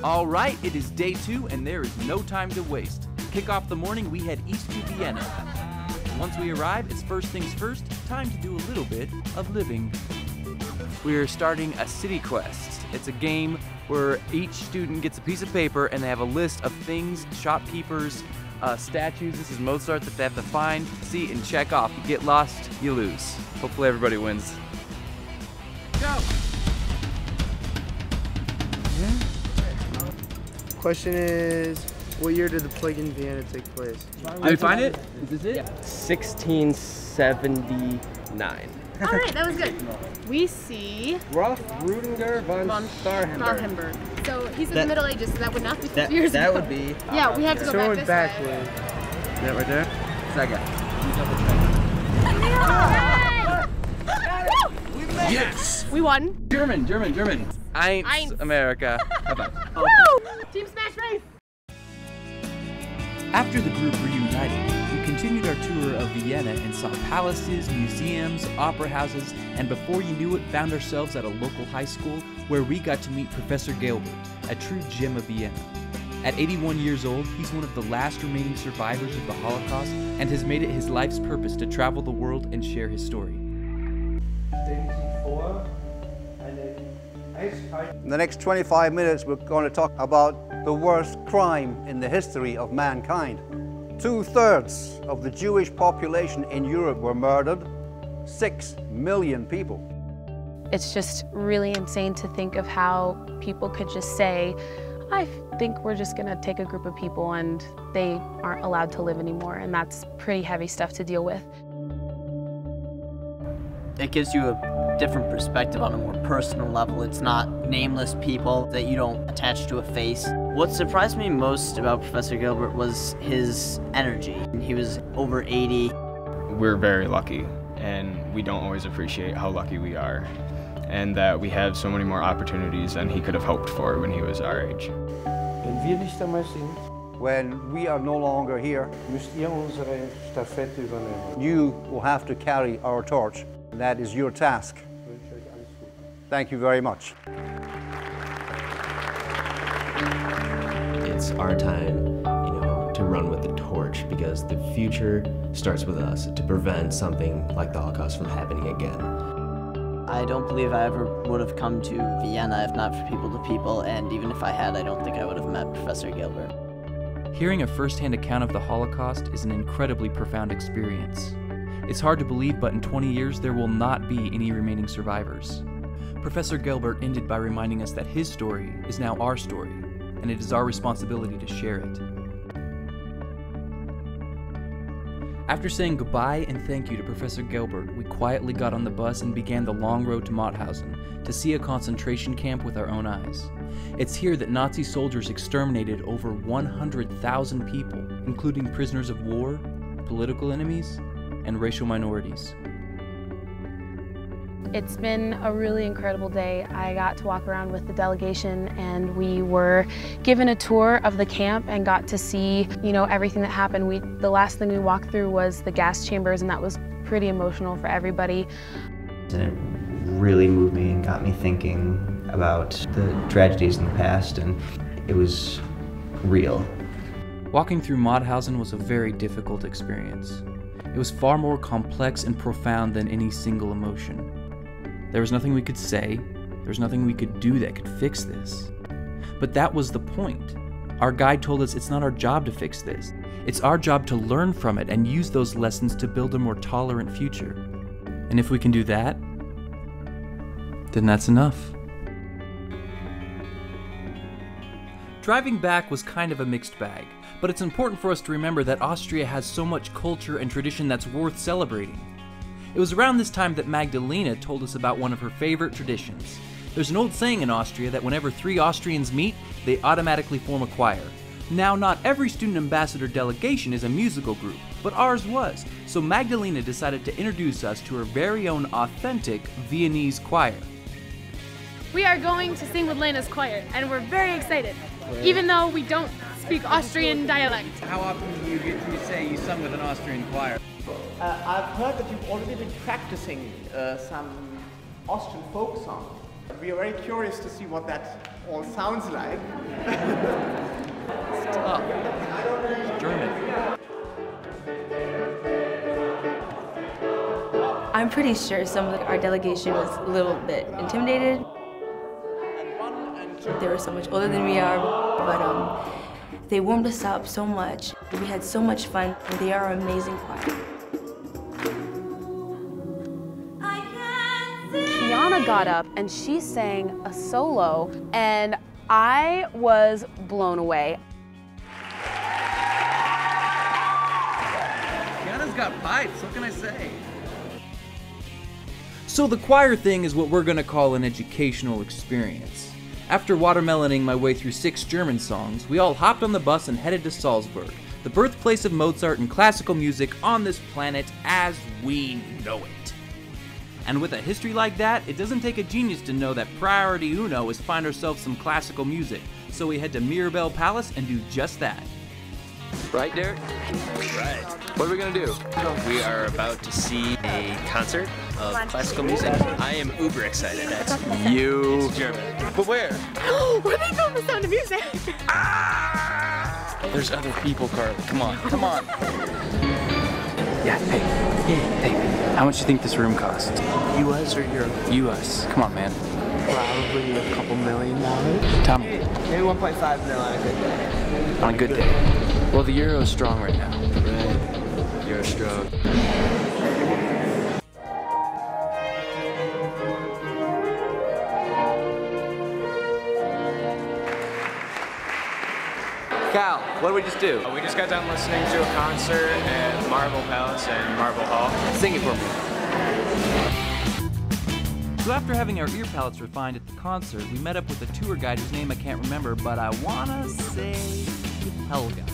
All right, it is day 2 and there is no time to waste. To kick off the morning, we head east to Vienna. Once we arrive, it's first things first, time to do a little bit of living. We're starting a city quest. It's a game where each student gets a piece of paper and they have a list of things, shopkeepers, statues. This is Mozart that they have to find, see, and check off. You get lost, you lose. Hopefully everybody wins. Go! Question is, what year did the plague in Vienna take place? Did you find it? Is this it? Yeah. 1679. All right, that was good. We see Rolf Rudiger von Starhemberg. So he's in the Middle Ages, so that would not be 50 years ago. That would be. Yeah, we have to go back this way. Is that right there? Second. Yes! We won. German. Eins, America. Woo! Team Smash Face! After the group reunited, we continued our tour of Vienna and saw palaces, museums, opera houses, and before you knew it, found ourselves at a local high school where we got to meet Professor Gilbert, a true gem of Vienna. At 81 years old, he's one of the last remaining survivors of the Holocaust and has made it his life's purpose to travel the world and share his story. In the next 25 minutes, we're going to talk about the worst crime in the history of mankind. 2/3 of the Jewish population in Europe were murdered. 6 million people. It's just really insane to think of how people could just say, I think we're just gonna take a group of people and they aren't allowed to live anymore, and that's pretty heavy stuff to deal with. It gives you a different perspective on a more personal level. It's not nameless people that you don't attach to a face. What surprised me most about Professor Gilbert was his energy. He was over 80. We're very lucky, and we don't always appreciate how lucky we are, and that we have so many more opportunities than he could have hoped for when he was our age. When we are no longer here, you will have to carry our torch. And that is your task. Thank you very much. It's our time, to run with the torch, because the future starts with us, to prevent something like the Holocaust from happening again. I don't believe I ever would have come to Vienna if not for People to People, and even if I had, I don't think I would have met Professor Gilbert. Hearing a first-hand account of the Holocaust is an incredibly profound experience. It's hard to believe, but in 20 years, there will not be any remaining survivors. Professor Gilbert ended by reminding us that his story is now our story, and it is our responsibility to share it. After saying goodbye and thank you to Professor Gilbert, we quietly got on the bus and began the long road to Mauthausen to see a concentration camp with our own eyes. It's here that Nazi soldiers exterminated over 100,000 people, including prisoners of war, political enemies, and racial minorities. It's been a really incredible day. I got to walk around with the delegation and we were given a tour of the camp and got to see, everything that happened. The last thing we walked through was the gas chambers, and that was pretty emotional for everybody. And it really moved me and got me thinking about the tragedies in the past, and it was real. Walking through Mauthausen was a very difficult experience. It was far more complex and profound than any single emotion. There was nothing we could say, there was nothing we could do that could fix this. But that was the point. Our guide told us it's not our job to fix this. It's our job to learn from it and use those lessons to build a more tolerant future. And if we can do that, then that's enough. Driving back was kind of a mixed bag, but it's important for us to remember that Austria has so much culture and tradition that's worth celebrating. It was around this time that Magdalena told us about one of her favorite traditions. There's an old saying in Austria that whenever 3 Austrians meet, they automatically form a choir. Now, not every student ambassador delegation is a musical group, but ours was, so Magdalena decided to introduce us to her very own authentic Viennese choir. We are going to sing with Lena's choir, and we're very excited, even though we don't speak Austrian dialect. How often do you get to say you sung with an Austrian choir? I've heard that you've already been practicing some Austrian folk song. We are very curious to see what that all sounds like. Stop. It's German. I'm pretty sure some of our delegation was a little bit intimidated. They were so much older than we are, but they warmed us up so much. We had so much fun. They are an amazing choir. Kiana got up and she sang a solo, and I was blown away. Kiana's got pipes, what can I say? So the choir thing is what we're gonna call an educational experience. After watermeloning my way through 6 German songs, we all hopped on the bus and headed to Salzburg, the birthplace of Mozart and classical music on this planet as we know it. And with a history like that, it doesn't take a genius to know that priority uno is find ourselves some classical music, so we head to Mirabel Palace and do just that. Right, Derek? Right. What are we gonna do? We are about to see a concert of classical music. I am uber excited. That's You. It's German. But where? Where they film The Sound of Music? There's other people, Carly. Come on, come on. Yeah, hey. How much do you think this room costs? US or Euro? US. Come on, man. Probably a couple $1 million. Tell me. Maybe 1.5 mil on a good day. On a good day. Well, the euro is strong right now. Right. You're strong. Cal, what did we just do? We just got done listening to a concert at Marble Palace and Marble Hall. Sing it for me. So after having our ear palates refined at the concert, we met up with a tour guide whose name I can't remember, but I wanna say Helga.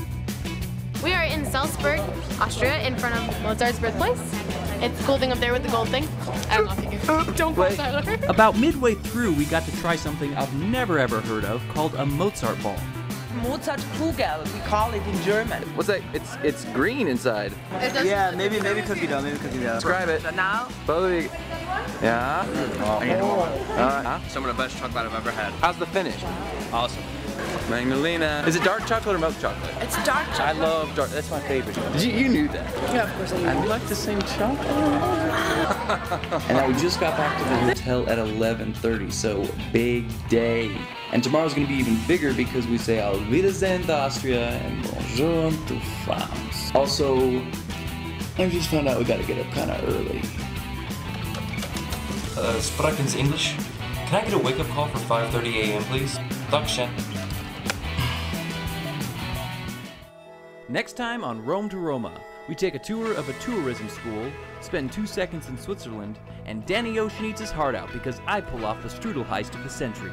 We are in Salzburg, Austria, in front of Mozart's birthplace. It's the cool thing up there with the gold thing. I don't know if you can. Don't fall, Tyler. About midway through, we got to try something I've never ever heard of called a Mozart ball. Mozartkugel, we call it in German. What's that? It's green inside. Yeah, maybe cookie dough, Describe it. So now, Both of you. Yeah. some of the best chocolate I've ever had. How's the finish? Awesome. Magdalena. Is it dark chocolate or milk chocolate? it's dark chocolate. I love dark. That's my favorite. You knew that. Yeah, of course I do. I'd like the same chocolate. And now we just got back to the hotel at 11:30, so big day. And tomorrow's gonna be even bigger because we say Auf Wiedersehen to Austria and Bonjour to France. Also, I just found out we gotta get up kind of early. Sprechen Sie English? Can I get a wake-up call for 5:30 a.m., please? Dankeschön. Next time on Rome to Roma, we take a tour of a tourism school, spend 2 seconds in Switzerland, and Danny Ocean eats his heart out because I pull off the strudel heist of the century.